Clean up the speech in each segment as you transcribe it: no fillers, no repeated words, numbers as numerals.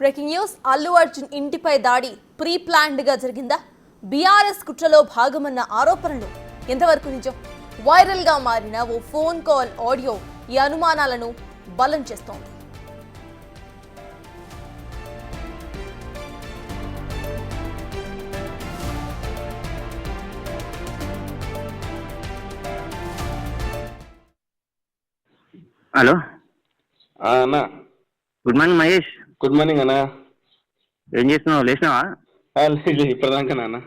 Breaking news. Allu Arjun ఇంటిపై దాడి pre planned గా జరిగిందా? బీఆర్ఎస్ కుట్రలో భాగమన్న ఆరోపణలు ఎంతవరకు నిజం? వైరల్ గా మారిన ఓ ఫోన్ కాల్ ఆడియో ఈ అనుమానాలను బలం చేస్తోంది. హలో అన్నా, good morning Mahesh. Good morning అన్నా. ఏం చేస్తున్నావు? లేచినావా? లేదు, ఇప్పటిదాకా అన్న.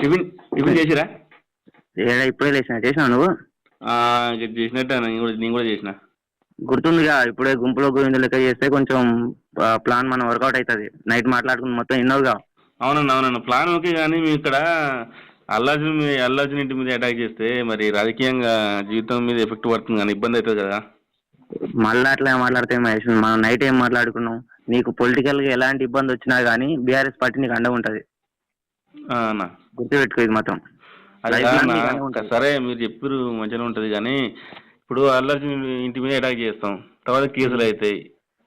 టిఫిన్ టిఫిన్ చేసిరా? ఇప్పుడే చేసినావు నువ్వు? చేసినట్టు అన్న, నేను కూడా చేసిన. గుర్తుందిగా, ఇప్పుడే గుంపులో గోవిందు లెక్క చేస్తే కొంచెం ప్లాన్ మనం వర్కౌట్ అవుతుంది. నైట్ మాట్లాడుకుని మొత్తం విన్నావుగా. అవునన్నా, ప్లాన్ ఓకే, కానీ మీ ఇక్కడ అల్లార్జున్ ఇంటి మీద అటాక్ చేస్తే మరి రాజకీయంగా జీవితం మీద ఎఫెక్ట్ పడుతుంది కానీ ఇబ్బంది అవుతుంది కదా. మళ్ళీ అట్లా మాట్లాడితే మహేష్, మనం నైట్ ఏం మాట్లాడుకున్నాం? నీకు పొలిటికల్గా ఎలాంటి ఇబ్బంది వచ్చినా కానీ బీఆర్ఎస్ పార్టీ నీకు అండగా ఉంటుంది. గుర్తుపెట్టుకో ఇది మాత్రం. సరే, మీరు చెప్పారు మంచిగా ఉంటుంది, కానీ ఇప్పుడు అల్లార్జున్ ఇంటి మీద అటాక్ చేస్తాం, తర్వాత కేసులు అవుతాయి,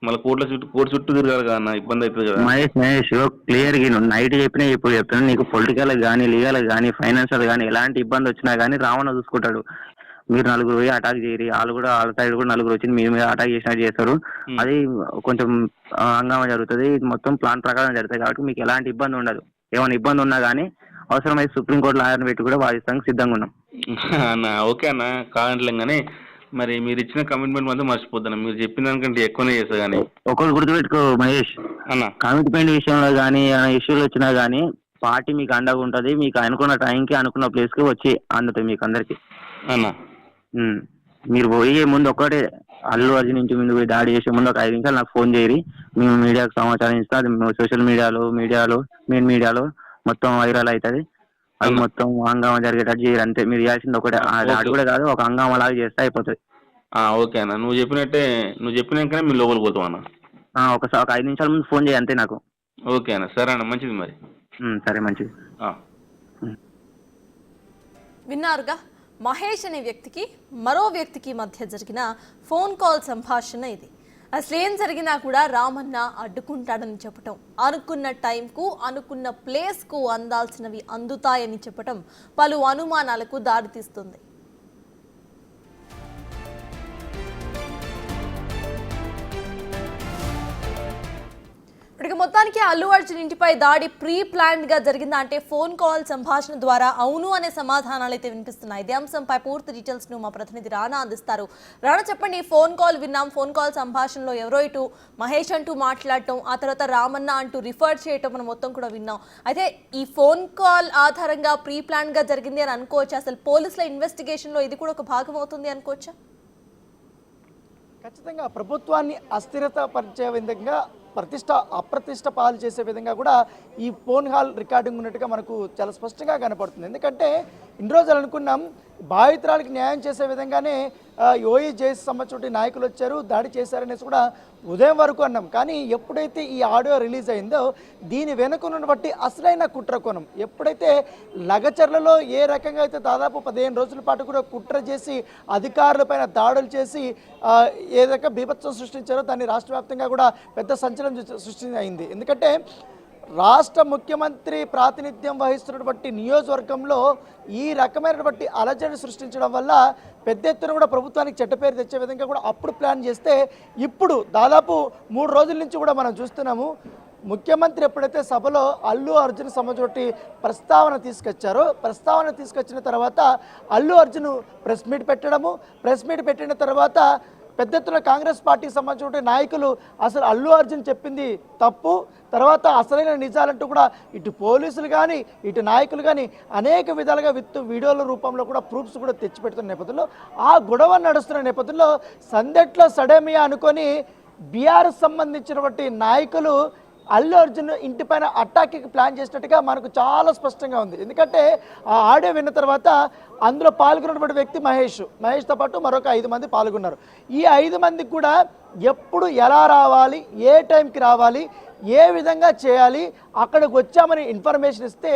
మళ్ళీ కోర్టు చుట్టూ తిరగాలి కదా అన్న, ఇబ్బంది అవుతుంది కదా. మహేష్ క్లియర్ గా నైట్ చెప్పినా ఇప్పుడు చెప్తాను. నీకు పొలిటికల్ కానీ, లీగల్ కానీ, ఫైనాన్షియల్ కానీ ఎలాంటి ఇబ్బంది వచ్చినా కానీ రావణ చూసుకుంటాడు. మీరు నలుగురు పోయి అటాక్ చేయరు, వాళ్ళు కూడా వాళ్ళ సైడ్ కూడా నలుగురు వచ్చి మీ మీద అటాక్ చేసినట్టు చేస్తారు. అది కొంచెం హంగామా జరుగుతుంది. ఇది మొత్తం ప్లాన్ ప్రకారం జరుగుతుంది కాబట్టి మీకు ఎలాంటి ఇబ్బంది ఉండదు. ఏమైనా ఇబ్బంది ఉన్నా కానీ అవసరమైతే సుప్రీంకోర్టు లాయర్ని పెట్టి కూడా వాదిస్తానికి సిద్ధంగా ఉన్నాం అన్న. ఓకే అన్న, కాదంటలేం కానీ మరి మీరు ఇచ్చిన కమిట్మెంట్ మాత్రం మర్చిపోతాను. మీరు చెప్పిన దానికంటే ఎక్కువనే చేస్తా. కానీ ఒకటి గుర్తుపెట్టుకో మహేష్ అన్న, కమిట్మెంట్ విషయంలో కానీ ఏమైనా ఇష్యూలు వచ్చినా కానీ పార్టీ మీకు అండగా ఉంటుంది. మీకు అనుకున్న టైంకి అనుకున్న ప్లేస్కి వచ్చి అందుతుంది మీకు అందరికి అన్న. మీరు పోయే ముందు ఒక్కటే, అల్లు అర్జున్ ఇంటి ముందు పోయి దాడి చేసే ముందు ఒక 5 నిమిషాలు నాకు ఫోన్ చేయరి. మేము మీడియాకు సమాచారం ఇస్తాం. అది సోషల్ మీడియాలో మెయిన్ మీడియాలో మొత్తం వైరల్ అవుతుంది. అది మొత్తం హంగామా జరిగేటట్టు చేయరు. అంతే. మీరు చేయాల్సింది ఒకటే, దాడి కూడా కాదు, ఒక హంగామా లాగా చేస్తే అయిపోతుంది. ఓకే అన్న, నువ్వు చెప్పినాకనే మీరు లోపలికి పోతాం అన్న. ఒక 5 నిమిషాల ముందు ఫోన్ చేయి అంతే నాకు. ఓకే అన్న, సరే అన్న, మంచిది మరి. సరే, మంచిది. విన్నారుగా, మహేష్ అనే వ్యక్తికి మరో వ్యక్తికి మధ్య జరిగిన ఫోన్ కాల్ సంభాషణ ఇది. అసలేం జరిగినా కూడా రామన్న అడ్డుకుంటాడని చెప్పటం, అనుకున్న టైంకు అనుకున్న ప్లేస్కు అందాల్సినవి అందుతాయని చెప్పటం పలు అనుమానాలకు దారితీస్తుంది. ఇక మొత్తానికి అల్లు అర్జున్ ఇంటిపై దాడి ప్రీ ప్లాన్డ్ గా జరిగిందా అంటే ఫోన్ కాల్ సంభాషణ ద్వారా అవును అనే సమాధానాలు అయితే వినిపిస్తున్నాయి. ఇదే అంశంపై పూర్తి డీటెయిల్స్ ను మా ప్రతినిధి రానా అందిస్తారు. రానా, చెప్పండి. ఫోన్ కాల్ విన్నాం. ఫోన్ కాల్ సంభాషణలో ఎవరో ఇటు మహేష్ అంటూ మాట్లాడటం, ఆ తర్వాత రామన్న అంటూ రిఫర్ చేయటం మనం మొత్తం కూడా విన్నాం. అయితే ఈ ఫోన్ కాల్ ఆధారంగా ప్రీ ప్లాన్డ్ గా జరిగింది అని అనుకోవచ్చా? అసలు పోలీసుల ఇన్వెస్టిగేషన్ లో ఇది కూడా ఒక భాగం అవుతుంది అనుకోవచ్చా? ఖచ్చితంగా ప్రభుత్వాన్ని అస్థిరత పరిచే విధంగా అప్రతిష్ట పాలు చేసే విధంగా కూడా ఈ ఫోన్ కాల్ రికార్డింగ్ ఉన్నట్టుగా మనకు చాలా స్పష్టంగా కనపడుతుంది. ఎందుకంటే ఇన్ని రోజులు అనుకున్నాం బాధితురాలకి న్యాయం చేసే విధంగానే ఓఈ జేసీ సంబంధించిన నాయకులు వచ్చారు, దాడి చేశారనేసి కూడా ఉదయం వరకు అన్నాం. కానీ ఎప్పుడైతే ఈ ఆడియో రిలీజ్ అయిందో దీని వెనుకను బట్టి అసలైన కుట్ర కోణం, ఎప్పుడైతే లగచర్లలో ఏ రకంగా అయితే దాదాపు 15 రోజుల పాటు కూడా కుట్ర చేసి అధికారులపైన దాడులు చేసి ఏ రకంగా బీభత్సం సృష్టించారో దాన్ని రాష్ట్ర వ్యాప్తంగా కూడా పెద్ద సంచలనం సృష్టించింది. ఎందుకంటే రాష్ట్ర ముఖ్యమంత్రి ప్రాతినిధ్యం వహిస్తున్నటువంటి నియోజకవర్గంలో ఈ రకమైనటువంటి అలజడి సృష్టించడం వల్ల పెద్ద ఎత్తున కూడా ప్రభుత్వానికి చెడ్డ పేరు తెచ్చే విధంగా కూడా అప్పుడు ప్లాన్ చేస్తే ఇప్పుడు దాదాపు 3 రోజుల నుంచి కూడా మనం చూస్తున్నాము. ముఖ్యమంత్రి ఎప్పుడైతే సభలో అల్లు అర్జున్ సంబంధించి ప్రస్తావన తీసుకొచ్చిన తర్వాత అల్లు అర్జున్ ప్రెస్ మీట్ పెట్టిన తర్వాత పెద్ద ఎత్తున కాంగ్రెస్ పార్టీకి సంబంధించిన నాయకులు అసలు అల్లు అర్జున్ చెప్పింది తప్పు, తర్వాత అసలైన నిజాలంటూ కూడా ఇటు పోలీసులు కానీ ఇటు నాయకులు కానీ అనేక విధాలుగా వీడియోల రూపంలో కూడా ప్రూఫ్స్ కూడా తెచ్చిపెడుతున్న నేపథ్యంలో ఆ గొడవ నడుస్తున్న నేపథ్యంలో సందట్లో సడేమియా అనుకొని బీఆర్ఎస్ సంబంధించినటువంటి నాయకులు అల్లు అర్జున్ ఇంటిపైన అటాక్కి ప్లాన్ చేసినట్టుగా మనకు చాలా స్పష్టంగా ఉంది. ఎందుకంటే ఆ ఆడియో విన్న తర్వాత అందులో పాల్గొన్నటువంటి వ్యక్తి మహేష్తో పాటు మరొక 5 మంది పాల్గొన్నారు. ఈ 5 మందికి కూడా ఎప్పుడు ఎలా రావాలి, ఏ టైంకి రావాలి, ఏ విధంగా చేయాలి, అక్కడికి వచ్చామని ఇన్ఫర్మేషన్ ఇస్తే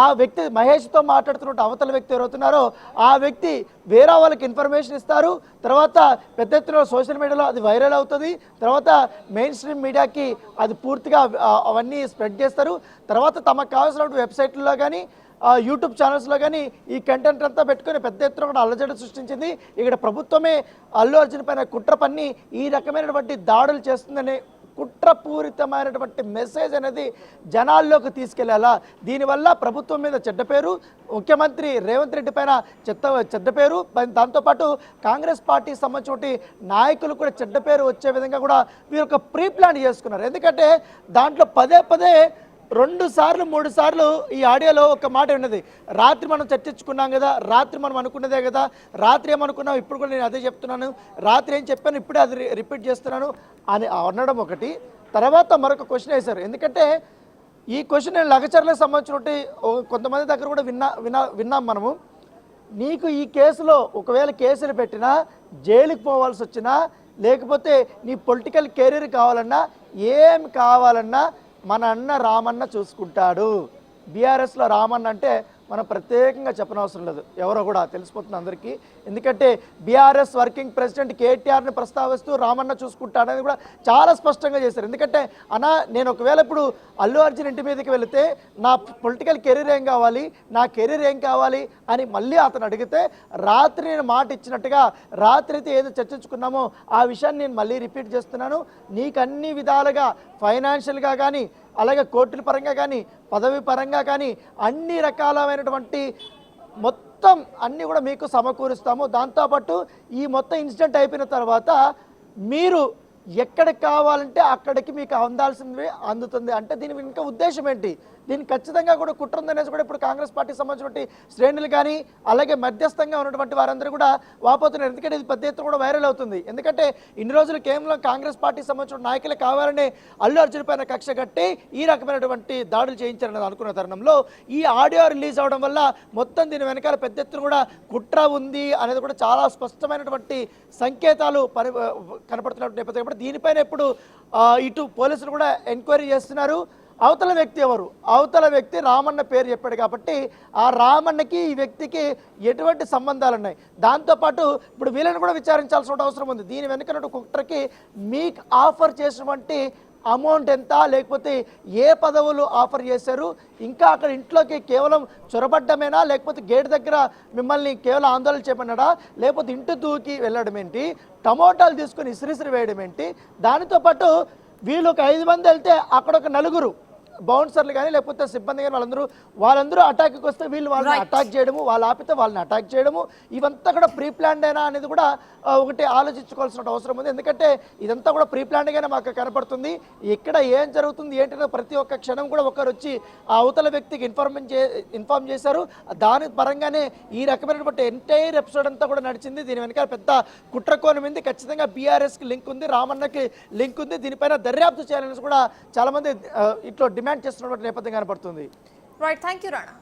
ఆ వ్యక్తి మహేష్తో మాట్లాడుతున్నట్టు అవతల వ్యక్తి ఎవరవుతున్నారో ఆ వ్యక్తి వేరే వాళ్ళకి ఇన్ఫర్మేషన్ ఇస్తారు. తర్వాత పెద్ద ఎత్తున సోషల్ మీడియాలో అది వైరల్ అవుతుంది. తర్వాత మెయిన్ స్ట్రీమ్ మీడియాకి అది పూర్తిగా అవన్నీ స్ప్రెడ్ చేస్తారు. తర్వాత తమకు కావాల్సిన వెబ్సైట్లో కానీ యూట్యూబ్ ఛానల్స్లో కానీ ఈ కంటెంట్ అంతా పెట్టుకొని పెద్ద ఎత్తున కూడా అల్లజడి సృష్టించింది. ఇక్కడ ప్రభుత్వమే అల్లు అర్జున్ పైన కుట్ర పన్ని ఈ రకమైనటువంటి దాడులు చేస్తుందనే కుట్రపూరితమైనటువంటి మెసేజ్ అనేది జనాల్లోకి తీసుకెళ్లాలా. దీనివల్ల ప్రభుత్వం మీద చెడ్డ పేరు, ముఖ్యమంత్రి రేవంత్ రెడ్డి పైన చెడ్డ పేరు, దాంతోపాటు కాంగ్రెస్ పార్టీకి సంబంధించిన నాయకులు కూడా చెడ్డ పేరు వచ్చే విధంగా కూడా వీరు ఒక ప్రీ ప్లాన్ చేసుకున్నారు. ఎందుకంటే దాంట్లో పదే 2 సార్లు 3 సార్లు ఈ ఆడియోలో ఒక మాట ఉన్నది. రాత్రి మనం చర్చించుకున్నాం కదా, రాత్రి మనం అనుకున్నదే కదా, రాత్రి ఏమనుకున్నాం ఇప్పుడు కూడా నేను అదే చెప్తున్నాను, రాత్రి ఏం చెప్పాను ఇప్పుడే అది రిపీట్ చేస్తున్నాను అని అనడం ఒకటి. తర్వాత మరొక క్వశ్చన్ వేశారు. ఎందుకంటే ఈ క్వశ్చన్ నేను లగచర్లకు సంబంధించినటువంటి కొంతమంది దగ్గర కూడా విన్నాం మనము. నీకు ఈ కేసులో ఒకవేళ కేసులు పెట్టినా, జైలుకి పోవాల్సి వచ్చినా, లేకపోతే నీ పొలిటికల్ కెరీర్ కావాలన్నా, ఏం కావాలన్నా మన అన్న రామన్న చూసుకుంటాడు. బీఆర్ఎస్లో రామన్న అంటే మనం ప్రత్యేకంగా చెప్పనవసరం లేదు, ఎవరో కూడా తెలిసిపోతుంది అందరికీ. ఎందుకంటే బీఆర్ఎస్ వర్కింగ్ ప్రెసిడెంట్ కేటీఆర్ని ప్రస్తావిస్తూ రామన్న చూసుకుంటాడని కూడా చాలా స్పష్టంగా చేశారు. ఎందుకంటే నేను ఒకవేళ ఇప్పుడు అల్లు అర్జున్ ఇంటి మీదకి వెళితే నా పొలిటికల్ కెరీర్ ఏం కావాలి, నా కెరీర్ ఏం కావాలి అని మళ్ళీ అతను అడిగితే రాత్రి నేను మాట ఇచ్చినట్టుగా రాత్రి అయితే ఏదో చర్చించుకున్నామో ఆ విషయాన్ని నేను మళ్ళీ రిపీట్ చేస్తున్నాను. నీకు అన్ని విధాలుగా ఫైనాన్షియల్గా కానీ, అలాగే కోర్టుల పరంగా కానీ, పదవి పరంగా కానీ అన్ని రకాలైనటువంటి మొత్తం అన్నీ కూడా మీకు సమకూరుస్తాము. దాంతోపాటు ఈ మొత్తం ఇన్సిడెంట్ అయిపోయిన తర్వాత మీరు ఎక్కడికి కావాలంటే అక్కడికి మీకు అందాల్సింది అందుతుంది. అంటే దీని ఇంకా ఉద్దేశం ఏంటి? దీన్ని ఖచ్చితంగా కూడా కుట్ర ఉందనేసి కూడా ఇప్పుడు కాంగ్రెస్ పార్టీకి సంబంధించిన శ్రేణులు కానీ, అలాగే మధ్యస్థంగా ఉన్నటువంటి వారందరూ కూడా వాపోతున్నారు. ఎందుకంటే ఇది పెద్ద ఎత్తున కూడా వైరల్ అవుతుంది. ఎందుకంటే ఇన్ని రోజులు కేవలం కాంగ్రెస్ పార్టీకి సంబంధించిన నాయకులు కావాలని అల్లు అర్జున్ పైన కక్ష కట్టి ఈ రకమైనటువంటి దాడులు చేయించారని అనుకున్న తరుణంలో ఈ ఆడియో రిలీజ్ అవడం వల్ల మొత్తం దీని వెనకాల పెద్ద ఎత్తున కూడా కుట్ర ఉంది అనేది కూడా చాలా స్పష్టమైనటువంటి సంకేతాలు కనపడుతున్నటువంటి నేపథ్యంలో దీనిపైన ఇప్పుడు ఇటు పోలీసులు కూడా ఎంక్వైరీ చేస్తున్నారు. అవతల వ్యక్తి ఎవరు? అవతల వ్యక్తి రామన్న పేరు చెప్పాడు కాబట్టి ఆ రామన్నకి ఈ వ్యక్తికి ఎటువంటి సంబంధాలు ఉన్నాయి. దాంతోపాటు ఇప్పుడు వీళ్ళని కూడా విచారించాల్సిన అవసరం ఉంది. దీని వెనుకనటువంటి కుట్రకి మీకు ఆఫర్ చేసినటువంటి అమౌంట్ ఎంత, లేకపోతే ఏ పదవులు ఆఫర్ చేశారు, ఇంకా అక్కడ ఇంట్లోకి కేవలం చొరబడ్డమేనా, లేకపోతే గేట్ దగ్గర మిమ్మల్ని కేవలం ఆందోళన చేయమన్నాడా, లేకపోతే ఇంటి దూకి వెళ్ళడం ఏంటి, టమోటాలు తీసుకొని ఇసిరిసిరి వేయడం ఏంటి. దానితో పాటు వీళ్ళు ఒక 5 మంది వెళ్తే అక్కడ ఒక 4 బౌన్సర్లు కానీ లేకపోతే సిబ్బంది కానీ వాళ్ళందరూ అటాక్కి వస్తే వీళ్ళు వాళ్ళని అటాక్ చేయడము, వాళ్ళు ఆపితే వాళ్ళని అటాక్ చేయడము, ఇవంతా కూడా ప్రీ ప్లాన్డ్ అయినా అనేది కూడా ఒకటి ఆలోచించుకోవాల్సిన అవసరం ఉంది. ఎందుకంటే ఇదంతా కూడా ప్రీ ప్లాన్డ్గానే మాకు కనపడుతుంది. ఇక్కడ ఏం జరుగుతుంది ఏంటంటే ప్రతి ఒక్క క్షణం కూడా ఒకరు వచ్చి ఆ అవతల వ్యక్తికి ఇన్ఫార్మ్ చేశారు. దాని పరంగానే ఈ రకమైనటువంటి ఎంటైర్ ఎపిసోడ్ అంతా కూడా నడిచింది. దీని వెనకాల పెద్ద కుట్రకోణం ఉంది. ఖచ్చితంగా బీఆర్ఎస్కి లింక్ ఉంది, రామన్నకి లింక్ ఉంది. దీనిపైన దర్యాప్తు చేయాలని కూడా చాలామంది ఇట్లా డిమాండ్ చేస్తున్నటువంటి నేపథ్యం కనపడుతుంది. Right, thank you Rana.